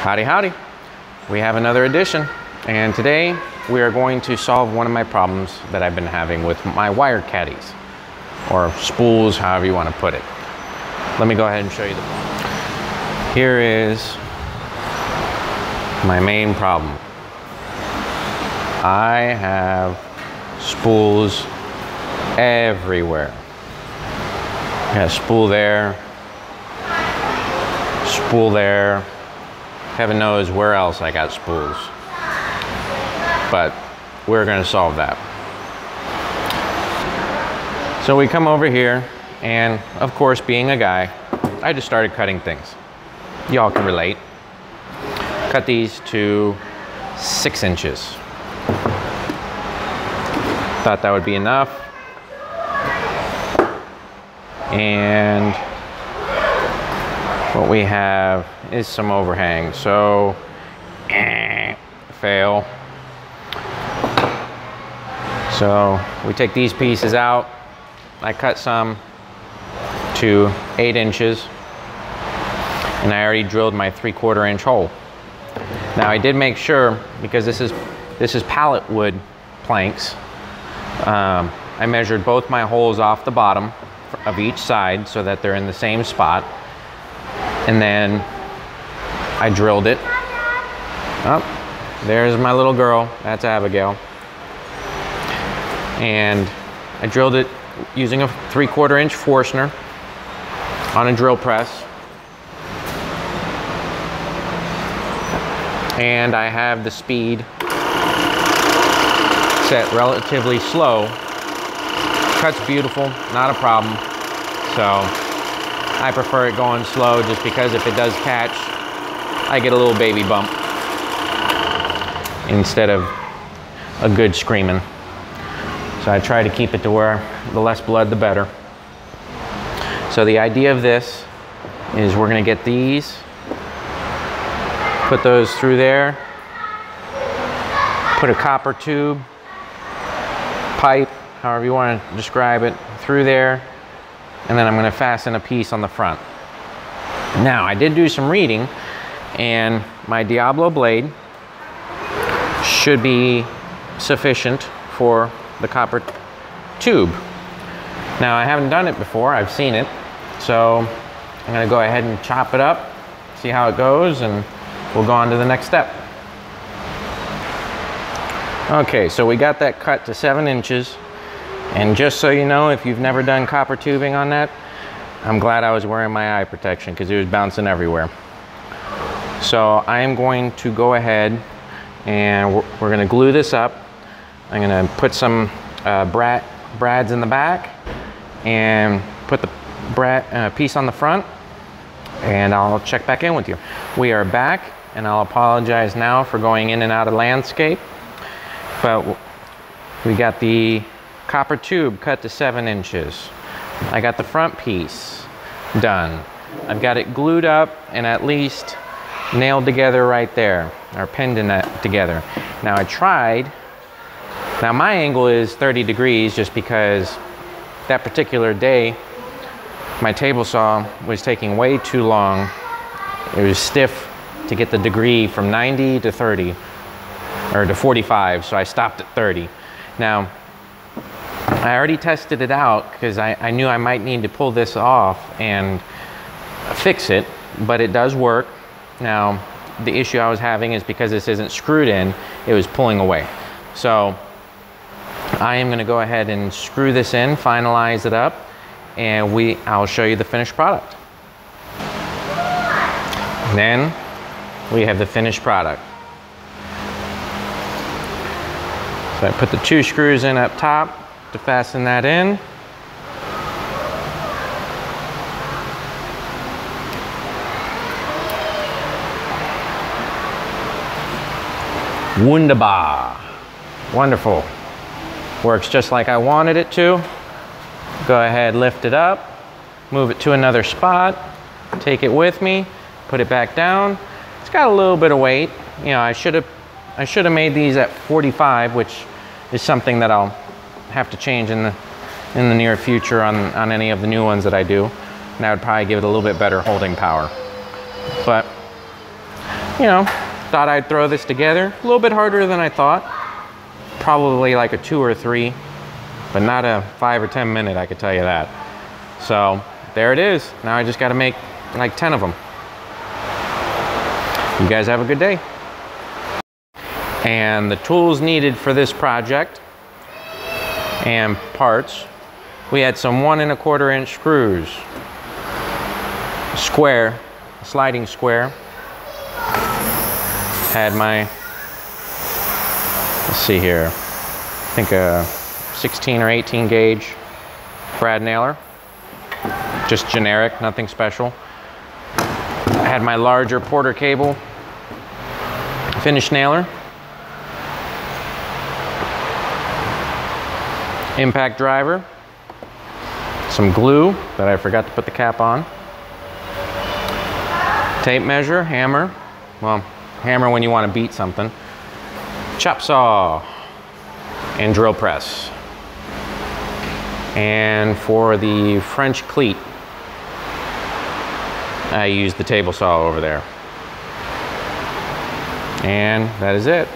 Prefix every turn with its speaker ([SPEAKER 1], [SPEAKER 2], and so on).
[SPEAKER 1] Howdy, howdy. We have another edition, and today we are going to solve one of my problems that I've been having with my wire caddies, or spools, however you want to put it. Let me go ahead and show you the problem. Here is my main problem. I have spools everywhere. I got a spool there, spool there. Heaven knows where else I got spools. But we're gonna solve that. So we come over here, and of course, being a guy, I just started cutting things. Y'all can relate. Cut these to 6 inches. Thought that would be enough. And what we have is some overhang, so fail. So we take these pieces out. I cut some to 8 inches, and I already drilled my 3/4 inch hole. Now I did make sure, because this is pallet wood planks, I measured both my holes off the bottom of each side so that they're in the same spot. And then I drilled it. Oh, there's my little girl. That's Abigail. And I drilled it using a 3/4 inch Forstner on a drill press. And I have the speed set relatively slow. Cuts beautiful, not a problem. So I prefer it going slow, just because if it does catch, I get a little baby bump instead of a good screaming. So I try to keep it to where the less blood, the better. So the idea of this is we're gonna get these, put those through there, put a copper tube, pipe, however you want to describe it, through there, and then I'm going to fasten a piece on the front. Now, I did do some reading, and my Diablo blade should be sufficient for the copper tube. Now, I haven't done it before, I've seen it, so I'm going to go ahead and chop it up, see how it goes, and we'll go on to the next step. Okay, so we got that cut to 7 inches. And just so you know, if you've never done copper tubing on that, I'm glad I was wearing my eye protection, because it was bouncing everywhere. So I am going to go ahead and we're going to glue this up. I'm going to put some brads in the back and put the piece on the front, and I'll check back in with you. We are back, and I'll apologize now for going in and out of landscape, but we got the copper tube cut to 7 inches. I got the front piece done. I've got it glued up and at least nailed together right there, or pinned in that together. Now I tried, now my angle is 30 degrees just because that particular day my table saw was taking way too long. It was stiff to get the degree from 90 to 30, or to 45, so I stopped at 30. Now, I already tested it out because I knew I might need to pull this off and fix it, but it does work. Now, the issue I was having is because this isn't screwed in, it was pulling away. So I am going to go ahead and screw this in, finalize it up, and I'll show you the finished product. And then we have the finished product. So I put the 2 screws in up top to fasten that in. Wunderbar. Wonderful. Works just like I wanted it to. Go ahead, lift it up, move it to another spot, take it with me, put it back down. It's got a little bit of weight. You know, I should have made these at 45, which is something that I'll have to change in the near future on any of the new ones that I do. And that would probably give it a little bit better holding power. But you know, thought I'd throw this together. A little bit harder than I thought. Probably like a 2 or 3, but not a 5 or 10 minute, I could tell you that. So there it is. Now I just got to make like 10 of them. You guys have a good day. And the tools needed for this project and parts, we had some 1 1/4 inch screws, square, sliding square. Had my, let's see here, I think a 16 or 18 gauge brad nailer, just generic, nothing special. I had my larger Porter cable finish nailer, impact driver, some glue that I forgot to put the cap on, tape measure, hammer, well, hammer when you want to beat something, chop saw, and drill press. And for the French cleat, I used the table saw over there. And that is it.